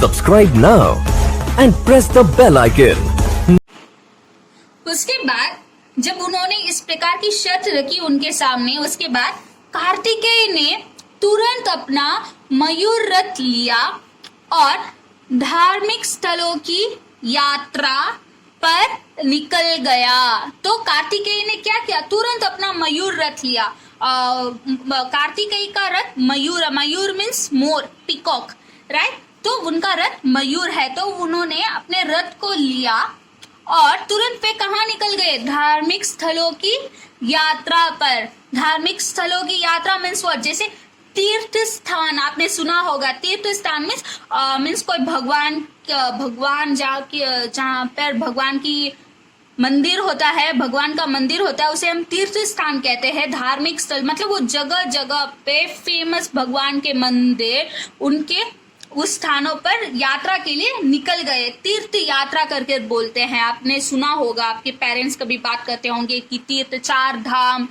Subscribe now and press the bell icon. उसके बाद जब उन्होंने इस प्रकार की शर्त रखी उनके सामने, उसके बाद कार्तिकेय ने तुरंत अपना मयूर रथ लिया और धार्मिक स्थलों की यात्रा पर निकल गया। तो कार्तिकेय ने क्या किया, तुरंत अपना मयूर रथ लिया। कार्तिकेय का रथ मयूर, मयूर मीन्स मोर, पिकॉक, राइट। तो उनका रथ मयूर है, तो उन्होंने अपने रथ को लिया और तुरंत वे कहाँ निकल गए, धार्मिक स्थलों की यात्रा पर। धार्मिक स्थलों की यात्रा मीन्स व्हाट, जैसे तीर्थ स्थान आपने सुना होगा। तीर्थ स्थान मीन्स कोई भगवान जहाँ पर भगवान की मंदिर होता है, भगवान का मंदिर होता है, उसे हम तीर्थ स्थान कहते हैं। धार्मिक स्थल मतलब वो जगह जगह पे फेमस भगवान के मंदिर, उनके उस स्थानों पर यात्रा के लिए निकल गए। तीर्थ यात्रा करके बोलते हैं, आपने सुना होगा, आपके पेरेंट्स कभी बात करते होंगे कि तीर्थ, चार धाम,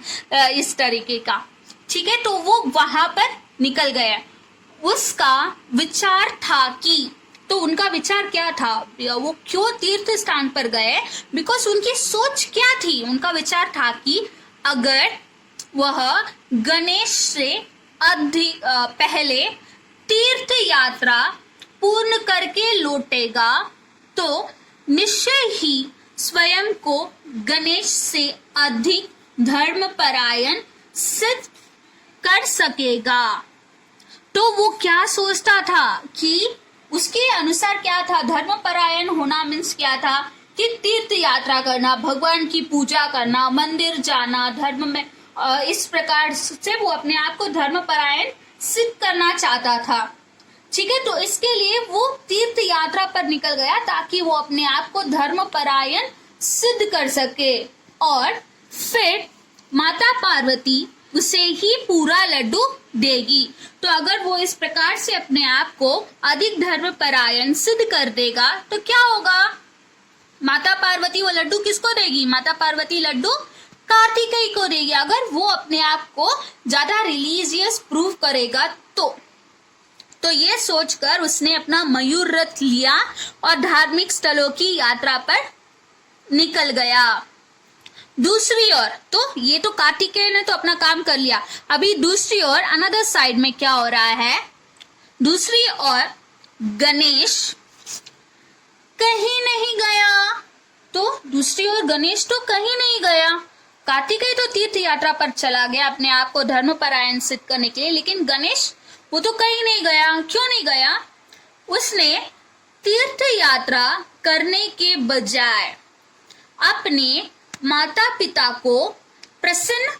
इस तरीके का, ठीक है। तो वो वहां पर निकल गए। उसका विचार था कि, तो उनका विचार क्या था, वो क्यों तीर्थ स्थान पर गए, बिकॉज उनकी सोच क्या थी, उनका विचार था कि अगर वह गणेश से अधिक पहले तीर्थ यात्रा पूर्ण करके लौटेगा तो निश्चय ही स्वयं को गणेश से अधिक धर्मपरायण सिद्ध कर सकेगा। तो वो क्या सोचता था कि उसके अनुसार क्या था, धर्मपरायण होना मीन्स क्या था कि तीर्थ यात्रा करना, भगवान की पूजा करना, मंदिर जाना, धर्म में इस प्रकार से वो अपने आप को धर्मपरायण सिद्ध करना चाहता था, ठीक है। तो इसके लिए वो तीर्थ यात्रा पर निकल गया ताकि वो अपने आप को धर्मपरायण सिद्ध कर सके। और फिर माता पार्वती उसे ही पूरा लड्डू देगी। तो अगर वो इस प्रकार से अपने आप को अधिक धर्मपरायण सिद्ध कर देगा तो क्या होगा, माता पार्वती वो लड्डू किसको देगी, माता पार्वती लड्डू कार्तिकेय को देगी। अगर वो अपने आप को ज्यादा रिलीजियस प्रूव करेगा तो ये सोचकर उसने अपना मयूर रथ लिया और धार्मिक स्थलों की यात्रा पर निकल गया। दूसरी ओर, तो ये तो कार्तिकेय ने तो अपना काम कर लिया। अभी दूसरी ओर अनदर साइड में क्या हो रहा है, दूसरी ओर गणेश कहीं नहीं गया। तो दूसरी ओर गणेश तो कहीं नहीं गया। कार्तिकेय तो तीर्थ यात्रा पर चला गया अपने आप को धर्मपरायण सिद्ध करने के लिए, लेकिन गणेश वो तो कहीं नहीं गया। क्यों नहीं गया, उसने तीर्थ यात्रा करने के बजाय अपने माता पिता को प्रसन्न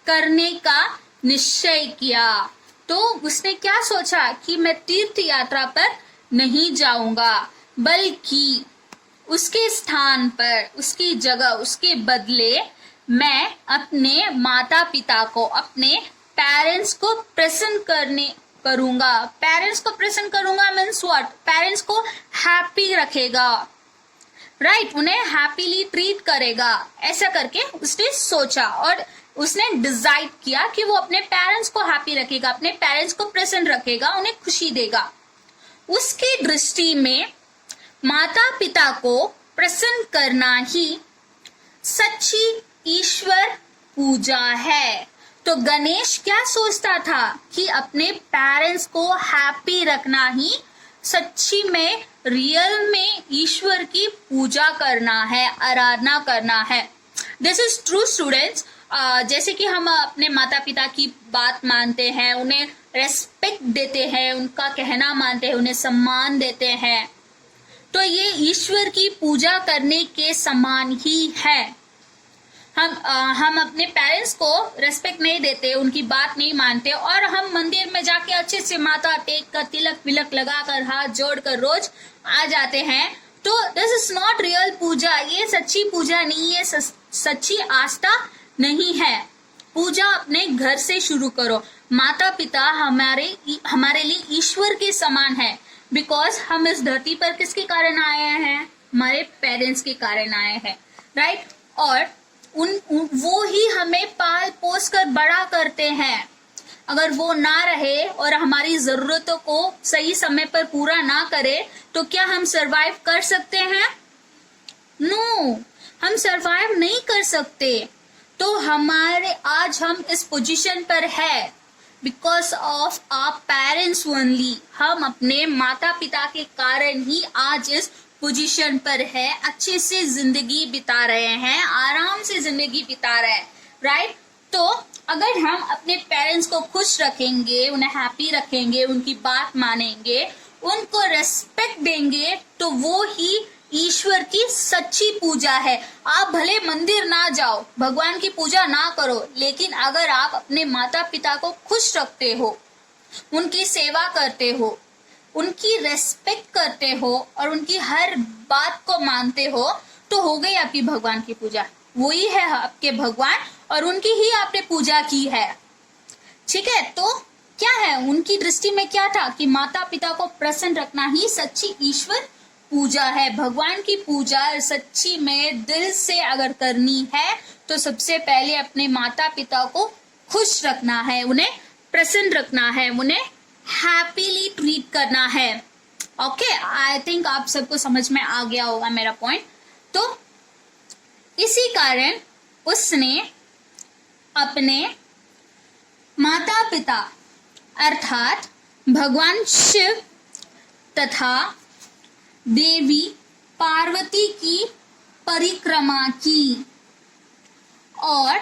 करने का निश्चय किया। तो उसने क्या सोचा कि मैं तीर्थ यात्रा पर नहीं जाऊंगा, बल्कि उसके स्थान पर, उसकी जगह, उसके बदले मैं अपने माता पिता को, अपने पेरेंट्स को प्रसन्न करूंगा। पेरेंट्स को प्रसन्न करूंगा मीन्स व्हाट, पेरेंट्स को हैप्पी रखेगा, राइट, उन्हें हैप्पीली ट्रीट करेगा। ऐसा करके उसने सोचा और उसने डिसाइड किया कि वो अपने पेरेंट्स को हैप्पी रखेगा, अपने पेरेंट्स को प्रसन्न रखेगा, उन्हें खुशी देगा। उसकी दृष्टि में माता पिता को प्रसन्न करना ही सच्ची ईश्वर पूजा है। तो गणेश क्या सोचता था कि अपने पेरेंट्स को हैप्पी रखना ही सच्ची में, रियल में ईश्वर की पूजा करना है, आराधना करना है। This is true students. जैसे कि हम अपने माता पिता की बात मानते हैं, उन्हें रेस्पेक्ट देते हैं, उनका कहना मानते हैं, उन्हें सम्मान देते हैं, तो ये ईश्वर की पूजा करने के समान ही है। हम अपने पेरेंट्स को रेस्पेक्ट नहीं देते, उनकी बात नहीं मानते और हम मंदिर में जाके अच्छे से माथा टेक कर, तिलक विलक लगाकर, हाथ जोड़कर रोज आ जाते हैं, तो दिस इज नॉट रियल पूजा। ये सच्ची पूजा नहीं है, सच्ची आस्था नहीं है। पूजा अपने घर से शुरू करो। माता पिता हमारे लिए ईश्वर के समान है, बिकॉज हम इस धरती पर किसके कारण आए हैं, हमारे पेरेंट्स के कारण आए हैं, राइट। और वो ही हमें पाल पोस कर बड़ा करते हैं। अगर वो ना रहे और हमारी जरूरतों को सही समय पर पूरा ना करे तो क्या हम सरवाइव कर सकते हैं? नो, हम सरवाइव नहीं कर सकते। तो हमारे आज हम इस पोजीशन पर है because of our parents only. हम अपने माता पिता के कारण ही आज इस पोजीशन पर है, अच्छे से जिंदगी बिता रहे हैं, आराम से जिंदगी बिता रहे हैं, राइट? तो अगर हम अपने पेरेंट्स को खुश रखेंगे, उन्हें हैप्पी रखेंगे, उनकी बात मानेंगे, उनको रेस्पेक्ट देंगे, तो वो ही ईश्वर की सच्ची पूजा है। आप भले मंदिर ना जाओ, भगवान की पूजा ना करो, लेकिन अगर आप अपने माता पिता को खुश रखते हो, उनकी सेवा करते हो, उनकी रेस्पेक्ट करते हो और उनकी हर बात को मानते हो, तो हो गई आपकी भगवान की पूजा। वही है आपके भगवान और उनकी ही आपने पूजा की है। ठीक है, तो क्या है उनकी दृष्टि में क्या था कि माता पिता को प्रसन्न रखना ही सच्ची ईश्वर पूजा है। भगवान की पूजा सच्ची में दिल से अगर करनी है तो सबसे पहले अपने माता पिता को खुश रखना है, उन्हें प्रसन्न रखना है, उन्हें हैप्पीली ट्रीट करना है। ओके, आई थिंक आप सबको समझ में आ गया होगा मेरा पॉइंट। तो इसी कारण उसने अपने माता पिता अर्थात भगवान शिव तथा देवी पार्वती की परिक्रमा की और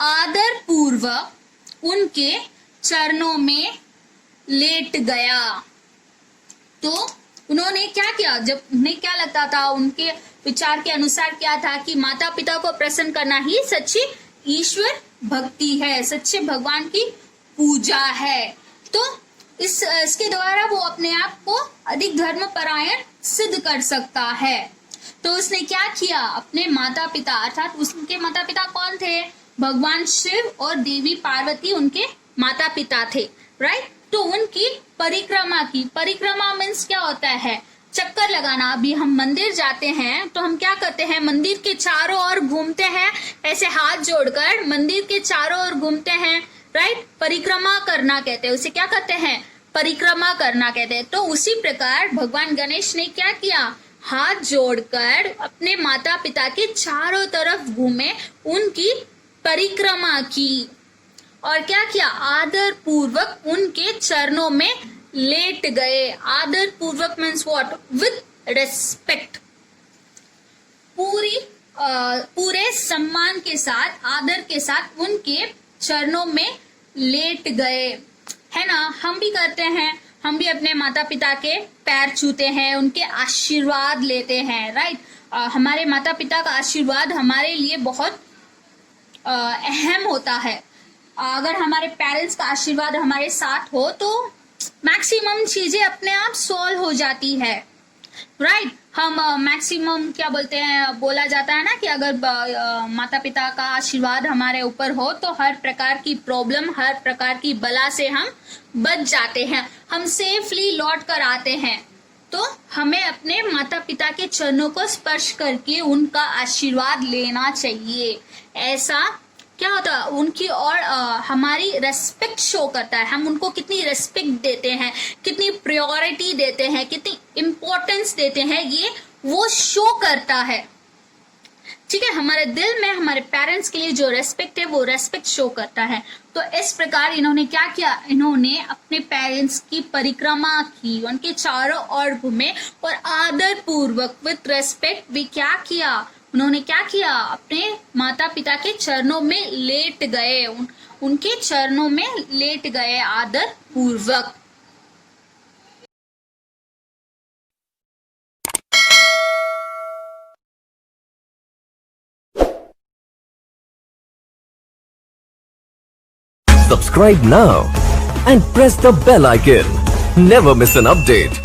आदर पूर्वक उनके चरणों में लेट गया। तो उन्होंने क्या किया? जब उन्हें क्या लगता था, उनके विचार के अनुसार क्या था कि माता पिता को प्रसन्न करना ही सच्ची ईश्वर भक्ति है, सच्चे भगवान की पूजा है। तो इसके द्वारा वो अपने आप को अधिक धर्मपरायण सिद्ध कर सकता है। तो उसने क्या किया? अपने माता पिता अर्थात उसके माता पिता कौन थे? भगवान शिव और देवी पार्वती उनके माता पिता थे, राइट? तो उनकी परिक्रमा की। परिक्रमा मीन्स क्या होता है? चक्कर लगाना। अभी हम मंदिर जाते हैं तो हम क्या करते हैं? मंदिर के चारों ओर घूमते हैं, ऐसे हाथ जोड़कर मंदिर के चारों ओर घूमते हैं, राइट? परिक्रमा करना कहते हैं उसे। क्या कहते हैं? परिक्रमा करना कहते हैं। तो उसी प्रकार भगवान गणेश ने क्या किया? हाथ जोड़कर अपने माता पिता के चारों तरफ घूमे, उनकी परिक्रमा की और क्या किया? आदर पूर्वक उनके चरणों में लेट गए। आदर पूर्वक मीन्स व्हाट? With respect. पूरे सम्मान के साथ, आदर के साथ उनके चरणों में लेट गए, है ना? हम भी करते हैं, हम भी अपने माता पिता के पैर छूते हैं, उनके आशीर्वाद लेते हैं, राइट? हमारे माता पिता का आशीर्वाद हमारे लिए बहुत अहम होता है। अगर हमारे पेरेंट्स का आशीर्वाद हमारे साथ हो तो मैक्सिमम चीजें अपने आप सॉल्व हो जाती है, राइट? हम मैक्सिमम क्या बोलते हैं, बोला जाता है ना कि अगर माता पिता का आशीर्वाद हमारे ऊपर हो तो हर प्रकार की प्रॉब्लम, हर प्रकार की बला से हम बच जाते हैं, हम सेफली लौट कर आते हैं। तो हमें अपने माता पिता के चरणों को स्पर्श करके उनका आशीर्वाद लेना चाहिए। ऐसा क्या होता है? उनकी और हमारी रेस्पेक्ट शो करता है। हम उनको कितनी रेस्पेक्ट देते हैं, कितनी प्रायोरिटी देते हैं, कितनी इम्पोर्टेंस देते हैं, ये वो शो करता है। ठीक है, हमारे दिल में हमारे पेरेंट्स के लिए जो रेस्पेक्ट है वो रेस्पेक्ट शो करता है। तो इस प्रकार इन्होंने क्या किया? इन्होंने अपने पेरेंट्स की परिक्रमा की, उनके चारों ओर घूमे और आदर पूर्वक विद रेस्पेक्ट भी क्या किया? उन्होंने क्या किया? अपने माता पिता के चरणों में लेट गए, उनके चरणों में लेट गए आदर पूर्वक। Subscribe now and press the bell icon. Never miss an update.